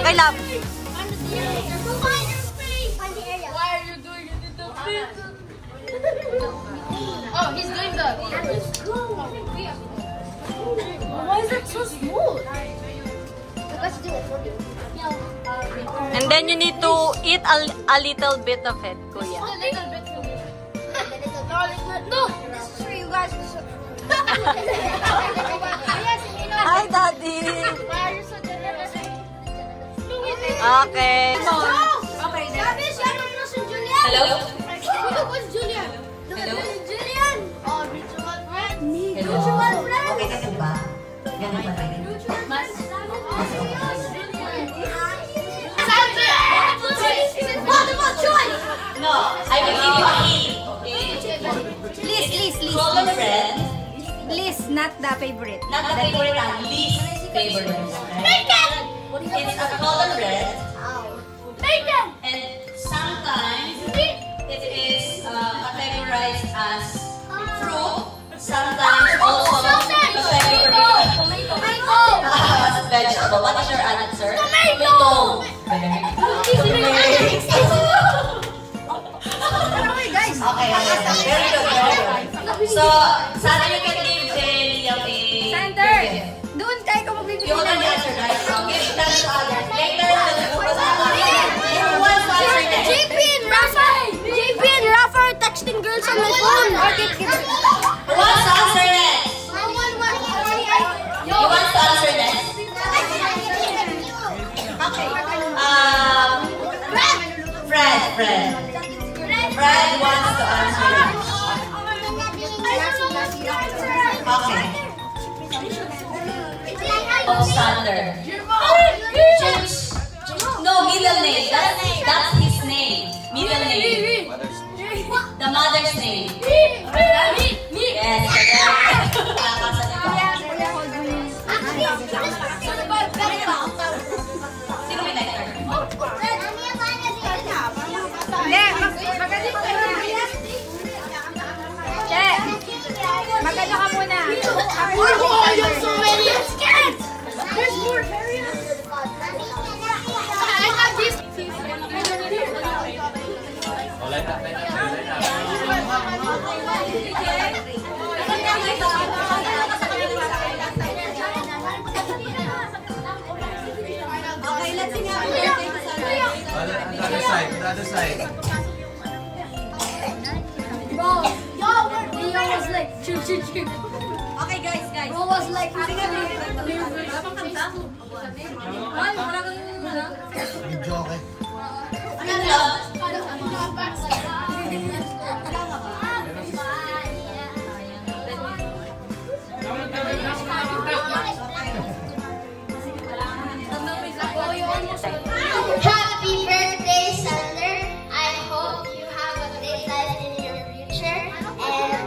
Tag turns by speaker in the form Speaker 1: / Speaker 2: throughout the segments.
Speaker 1: Okay, love.
Speaker 2: Why are you doing it in the face? Oh, he's doing the... Why is it so smooth? Let's do it.
Speaker 1: And then you need to eat a little bit of it, Kuya.
Speaker 2: A little bit. No! This is for you guys.
Speaker 1: Hi, Daddy!
Speaker 2: Why are you so generous?
Speaker 1: Okay.
Speaker 2: Okay, Sabi siya nung si Julian.
Speaker 1: Hello?
Speaker 2: Who's Julian?
Speaker 1: Hello?
Speaker 2: Julian! Oh, mutual friend.
Speaker 1: Hello?
Speaker 2: Mutual friend.
Speaker 3: Okay na ito ba? Ganun ba tayo?
Speaker 2: Mas. Multiple choice.
Speaker 3: No, I will give you a hint. Okay?
Speaker 4: Please.
Speaker 3: Call a friend.
Speaker 4: Please, not the favorite.
Speaker 3: Not the favorite and least favorite.
Speaker 2: Bacon!
Speaker 3: It's a color red.
Speaker 2: Bacon!
Speaker 3: And sometimes it is categorized as fruit. Sometimes also categorized as vegetable. What is your answer?
Speaker 2: Tomato!
Speaker 3: Okay, very good, very good. So, sana you can give Liam a...
Speaker 4: Center! Doon tayo kung magbibigay
Speaker 3: You already answered, right? So, give that to others. Later, who wants to answer next?
Speaker 2: JP and Rafa are texting girls on my phone.
Speaker 3: Who wants to answer next? You want to answer next? Okay. Fred wants to answer next. Okay. Alexander. James. No, middle name. That's his name. Middle name. The mother's name. Yes, correct. Sino may letter?
Speaker 4: Maganda ka muna.
Speaker 2: Oh, you're so many scared. There's more areas. I have this.
Speaker 4: Okay, let's sing happy birthday to Sandra.
Speaker 5: The other side.
Speaker 2: Bro, Leo was like, choo.
Speaker 4: Okay, guys.
Speaker 2: Bro was like, Happy birthday, Sander. I hope you have a great life in your future and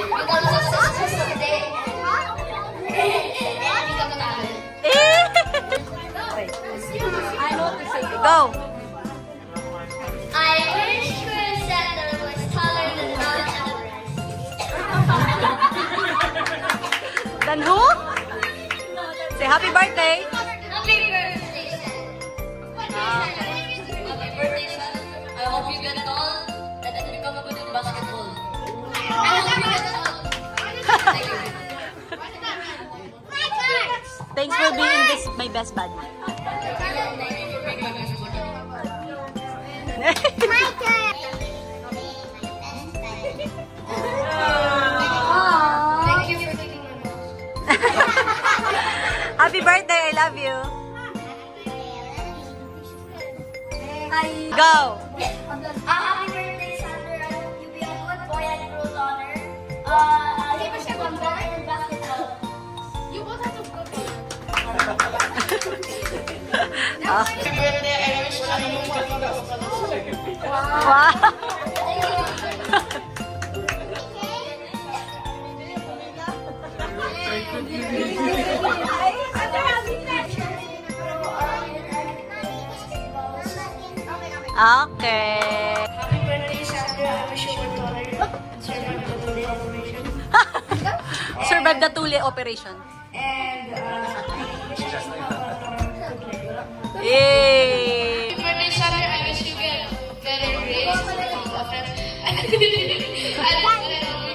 Speaker 2: become successful someday and become a man.
Speaker 4: I know to say it.
Speaker 1: Go!
Speaker 2: I wish Sander was taller than Mount Everest.
Speaker 1: Then who? Say happy birthday!
Speaker 2: Happy birthday, Sander.
Speaker 3: Happy birthday, son. I hope you get tall and then become good in basketball.
Speaker 2: I hope you get tall.
Speaker 3: Thank you.
Speaker 1: Thanks for being my best buddy.
Speaker 2: Thank you for taking my nose.
Speaker 1: Happy birthday! I love you. Go!
Speaker 2: Happy birthday, Sander. I hope you be a good boy and grow taller. You must have one better in basketball. You both have to go.
Speaker 1: Okay.
Speaker 2: Happy birthday. I wish you
Speaker 1: Wow! Okay.
Speaker 2: Happy birthday, Sandra. I wish you were taller and survive the Tule operation.
Speaker 1: Survive the Tule operation.
Speaker 2: And
Speaker 1: Yay!
Speaker 2: birthday, Sander, I wish you get better grades. And you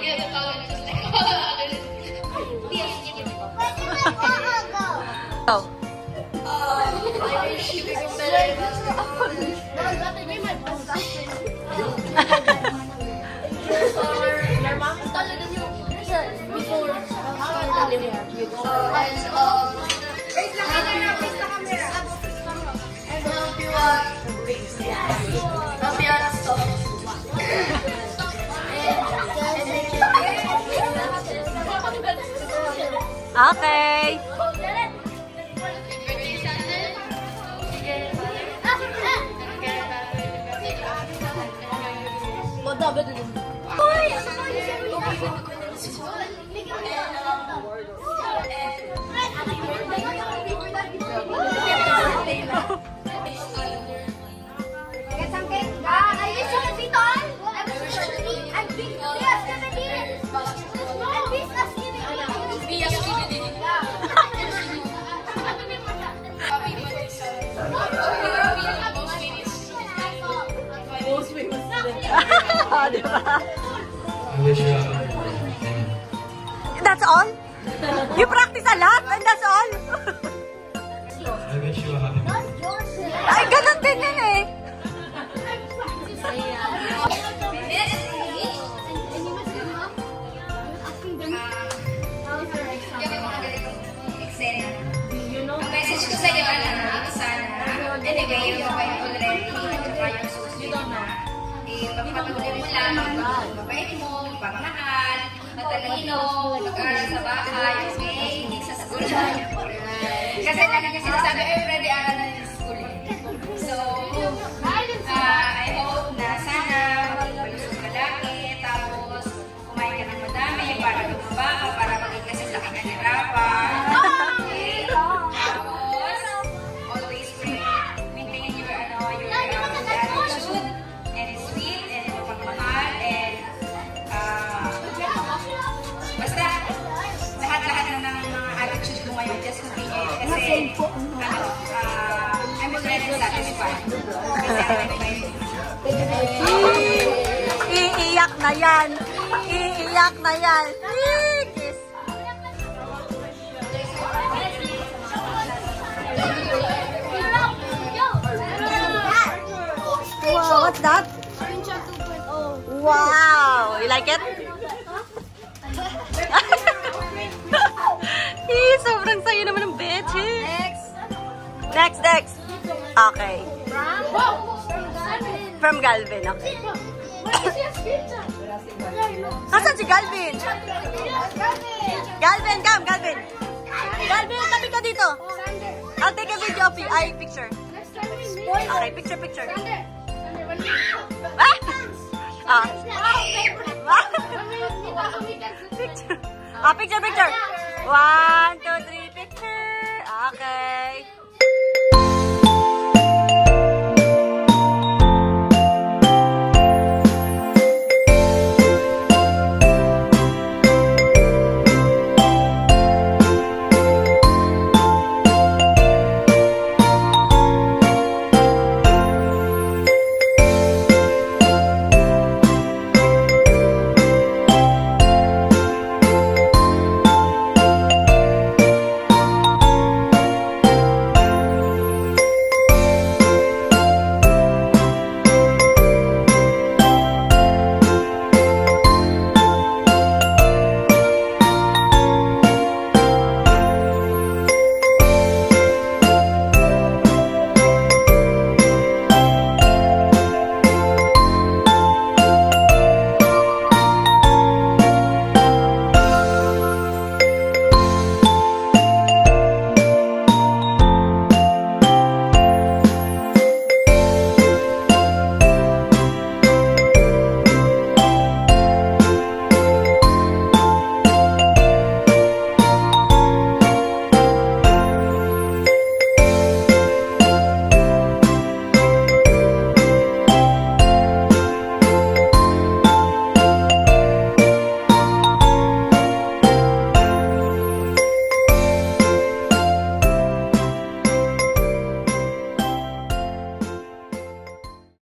Speaker 2: get the college just like all others.
Speaker 1: Oh.
Speaker 2: I wish you become better. Your mom is taller than you before.
Speaker 1: Okay. Diba?
Speaker 5: I wish you a happy birthday.
Speaker 1: That's all? You practice a lot and that's all?
Speaker 5: I wish you a happy birthday.
Speaker 1: Ay, ganun din yun eh.
Speaker 3: Ang message ko sa'yo, anak, sana, anyway, yung kayo already, nag-try yung susunod na. Pagpatuloy mo lang, mabait mo, pagmahal, matalino, mag-aral sa bahay, okay, hindi sa school. Kasi lagi niya sinasabi, ready aral na yung school. So, I hope na sana magpalusog ka lagi, tapos kumain ka ng madami para lumaba ka, para maging kasi laki ka nirapan. Okay? Tapos, always maintain your attitude, and it's sweet, and pagmamahal, and basta lahat-lahat na ng mga attitude mo ngayon, just continue it kasi I'm already satisfied. Kasi
Speaker 1: Iiyak na yan. Iiyak na yan. Kiss. Wow, what's that? Wow, you like it? Sobrang sayo naman ng bitch. Next. Okay. From Galvin, okay. Nasaan si Galvin? Galvin, come, Galvin. Galvin, tabi ka dito. I'll take a video of you. Ay, picture. Okay, picture. Picture. Picture. 1, 2, 3, picture. Okay.